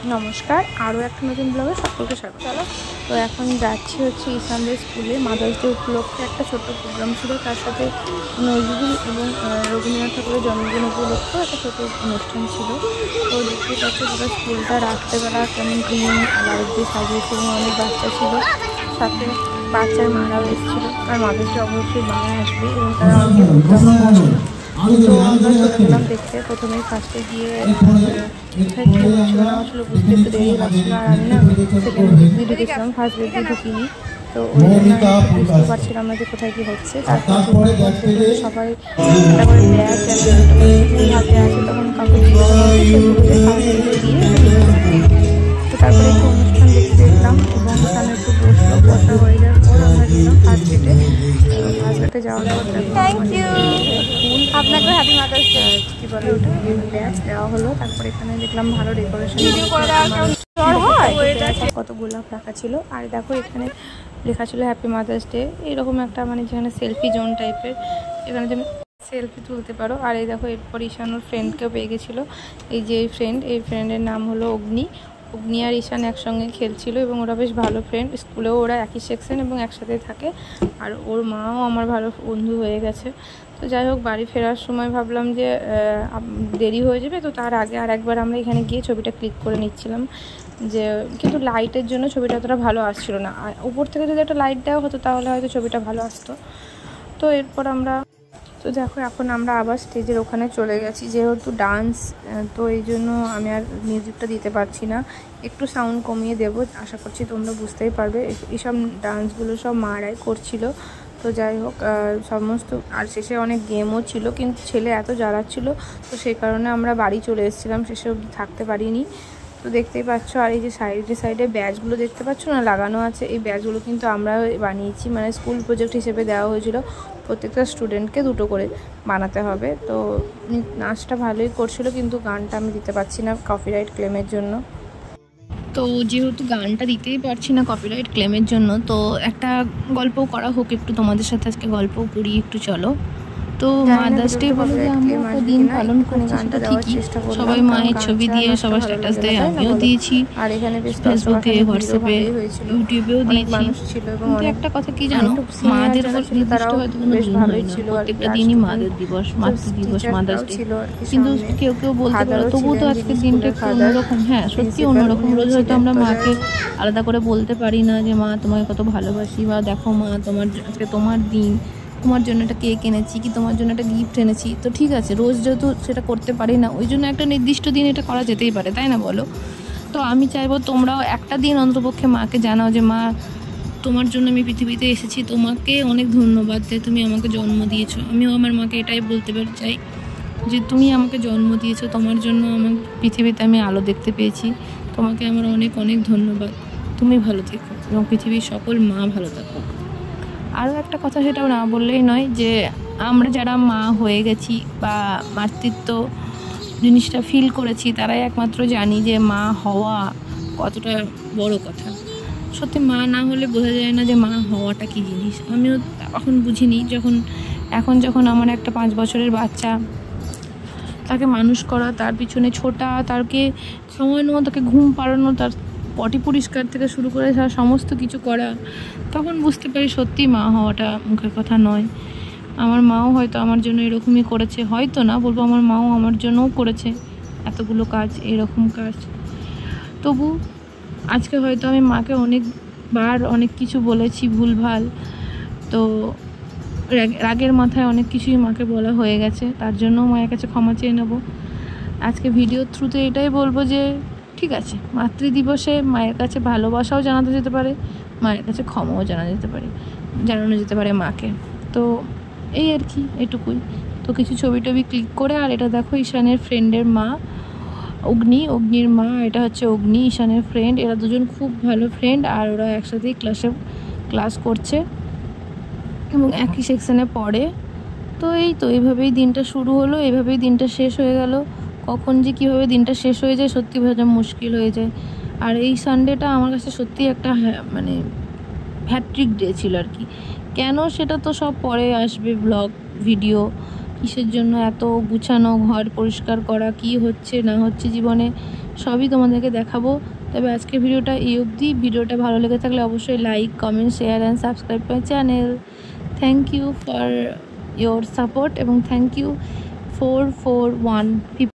নমস্কার, আরও একটা নতুন ব্লগে সকলকে স্বাগত। চলো, তো এখন যাচ্ছি হচ্ছে ঈশানদের স্কুলে। মাদার্স ডে উপলক্ষে একটা ছোট্ট প্রোগ্রাম ছিল, তার সাথে নজরুল এবং রবীন্দ্রনাথ ঠাকুরের জন্মদিন উপলক্ষে একটা ছোটো অনুষ্ঠান ছিল। তো দেখতে পাচ্ছি পুরো স্কুলটা রাত্রেবেলা কেমন গ্রিন লাইট দিয়ে সাজিয়েছে এবং অনেক বাচ্চা ছিল, সাথে বাচ্চার মারাও এসেছিলো। আর মাদার্স ডে অবশ্যই বাংলায় আসবে এবং তারা অনেকে প্রোগ্রাম করছিল। তো আমরা চলে গেলাম দেখতে। প্রথমে ফার্স্টে গিয়ে আসলে বুঝতে একটু দেরি লাগছিল, আর আমি না সেকেন্ড বেডে ঢুকেছিলাম, ফার্স্ট বেডে ঢুকিনি। তো ওই জন্য বুঝতে পারছিলাম না যে কোথায় কী হচ্ছে। তারপরে সবাই একটা করে ব্যাগ স্কুল হাতে আছে, তখন কাউকে তো তারপরে একটু অনুষ্ঠান দেখতে দেখলাম এবং ওখানে একটু বসলো। বসা হয়ে যাওয়ার পর আমরা গেলাম ফার্স্ট গেটে। ফার্স্ট গেটে যাওয়ার পর আপনাকে হ্যাপি মাদার্স ডে কি বলে ওটা ব্যাচ দেওয়া হলো। তারপর এখানে দেখলাম ভালো ডেকোরেশন, কত গোলাপ রাখা ছিল। আর দেখো এখানে লেখা ছিল হ্যাপি মাদার্স ডে। এরকম একটা মানে যেখানে সেলফি জোন টাইপের, এখানে তুমি সেলফি তুলতে পারো। আর এই দেখো এরপর ঈশান ওর ফ্রেন্ডকেও পেয়ে গেছিলো। এই যে এই ফ্রেন্ডের নাম হলো অগ্নি আর ঈশান একসঙ্গে খেলছিল এবং ওরা বেশ ভালো ফ্রেন্ড। স্কুলেও ওরা একই সেকশন এবং একসাথে থাকে। আর ওর মাও আমার ভালো বন্ধু হয়ে গেছে। তো যাই হোক, বাড়ি ফেরার সময় ভাবলাম যে দেরি হয়ে যাবে, তো তার আগে আর একবার আমরা এখানে গিয়ে ছবিটা ক্লিক করে নিচ্ছিলাম। যে কিন্তু লাইটের জন্য ছবিটা অতটা ভালো আসছিল না। আর উপর থেকে যদি একটা লাইট দেওয়া হতো তাহলে হয়তো ছবিটা ভালো আসতো। তো এরপর তো দেখো এখন আমরা আবার স্টেজের ওখানে চলে গেছি। যেহেতু ডান্স, তো এই জন্য আমি আর মিউজিকটা দিতে পারছি না, একটু সাউন্ড কমিয়ে দেবো। আশা করছি তোমরা বুঝতেই পারবে। এইসব ডান্সগুলো সব মারাই করছিল। তো যাই হোক, সমস্ত আর শেষে অনেক গেমও ছিল, কিন্তু ছেলে এত জ্বালাচ্ছিল, তো সেই কারণে আমরা বাড়ি চলে এসেছিলাম, শেষে অবধি থাকতে পারিনি। তো দেখতেই পাচ্ছ। আর এই যে সাইডে ব্যাচগুলো দেখতে পাচ্ছ না লাগানো আছে, এই ব্যাচগুলো কিন্তু আমরা বানিয়েছি, মানে স্কুল প্রজেক্ট হিসেবে দেওয়া হয়েছিল। প্রত্যেকটা স্টুডেন্টকে 2টো করে বানাতে হবে। তো নাচটা ভালোই করছিল, কিন্তু গানটা আমি দিতে পারছি না কপিরাইট ক্লেমের জন্য। তো যেহেতু গানটা দিতেই পারছি না কপিরাইট ক্লেমের জন্য, তো একটা গল্পও করা হোক, একটু তোমাদের সাথে আজকে গল্পও করি একটু, চলো। তো মাদার্স ডে বলে যে আমরা একটা দিন পালন করছি, সেটা ঠিকই, সবাই মায়ের ছবি দিয়ে সবাই স্ট্যাটাস দেয়, আমিও দিয়েছি, আর এখানে ফেসবুকে, হোয়াটসঅ্যাপে, ইউটিউবেও দিয়েছি। কিন্তু একটা কথা কি জানো, মাদের নির্দিষ্ট হয়তো কোনো দিন হয় না, প্রত্যেকটা দিনই মাদের দিবস, মাতৃ দিবস, মাদার্স ডে। কিন্তু কেউ বলতে পারো তবুও তো আজকের দিনটা একটু অন্যরকম। হ্যাঁ, সত্যি অন্যরকম। রোজ হয়তো আমরা মাকে আলাদা করে বলতে পারি না যে মা তোমাকে কত ভালোবাসি, বা দেখো মা আজকে তোমার দিন, তোমার জন্য একটা কেক এনেছি, কি তোমার জন্য একটা গিফট এনেছি। তো ঠিক আছে, রোজ যেহেতু সেটা করতে পারি না, ওই জন্য একটা নির্দিষ্ট দিন এটা করা যেতেই পারে, তাই না বলো? তো আমি চাইবো তোমরাও একটা দিন অন্ততপক্ষে মাকে জানাও যে মা, তোমার জন্য আমি পৃথিবীতে এসেছি, তোমাকে অনেক ধন্যবাদ যে তুমি আমাকে জন্ম দিয়েছো। আমিও আমার মাকে এটাই বলতে চাই যে তুমি আমাকে জন্ম দিয়েছো, তোমার জন্য আমার পৃথিবীতে আমি আলো দেখতে পেয়েছি, তোমাকে আমার অনেক অনেক ধন্যবাদ। তুমি ভালো থেকো এবং পৃথিবীর সকল মা ভালো থাকো। আরও একটা কথা, সেটাও না বললেই নয়, যে আমরা যারা মা হয়ে গেছি বা মাতৃত্ব জিনিসটা ফিল করেছি, তারাই একমাত্র জানি যে মা হওয়া কতটা বড় কথা। সত্যি মা না হলে বোঝা যায় না যে মা হওয়াটা কী জিনিস। আমিও এখন বুঝিনি, যখন আমার একটা 5 বছরের বাচ্চা, তাকে মানুষ করা, তার পিছনে ছোটা, তাকে সময় নেওয়া, তাকে ঘুম পাড়ানো, তার পটি পরিষ্কার থেকে শুরু করে তার সমস্ত কিছু করা, তখন বুঝতে পারি সত্যি মা হওয়াটা মুখের কথা নয়। আমার মাও হয়তো আমার জন্য এরকমই করেছে, হয়তো না বলবো, আমার মাও আমার জন্যও করেছে এতগুলো কাজ, এরকম কাজ। তবু আজকে হয়তো আমি মাকে অনেকবার অনেক কিছু বলেছি ভুলভাল, তো রাগের মাথায় অনেক কিছুই মাকে বলা হয়ে গেছে, তার জন্য মায়ের কাছে ক্ষমা চেয়ে নেব। আজকে ভিডিওর থ্রুতে এটাই বলবো যে ঠিক আছে, মাতৃদিবসে মায়ের কাছে ভালোবাসাও জানাতে যেতে পারে, মায়ের কাছে ক্ষমাও জানানো যেতে পারে মাকে। তো এই আর কি, এটুকুই। তো কিছু ছবি ক্লিক করে, আর এটা দেখো ঈশানের ফ্রেন্ডের মা অগ্নির মা, এটা হচ্ছে অগ্নি, ঈশানের ফ্রেন্ড। এরা দুজন খুব ভালো ফ্রেন্ড, আর ওরা একসাথেই ক্লাস করছে এবং একই সেকশনে পড়ে। তো এইভাবেই দিনটা শুরু হলো, এইভাবেই দিনটা শেষ হয়ে গেল। কখন যে কীভাবে দিনটা শেষ হয়ে যায় সত্যি বোঝা মুশকিল হয়ে যায়। আর এই সানডেটা আমার কাছে সত্যি একটা মানে হ্যাট্রিক ডে ছিল আর কি। কেন সেটা তো সব পরে আসবে, ব্লগ ভিডিও, কিসের জন্য এত গুছানো, ঘর পরিষ্কার করা, কি হচ্ছে না হচ্ছে জীবনে সবই তোমাদেরকে দেখাবো। তবে আজকের ভিডিওটা এই অবধি। ভিডিওটা ভালো লেগে থাকলে অবশ্যই like, comment, share and subscribe my channel. Thank you for your support এবং থ্যাংক ইউ 441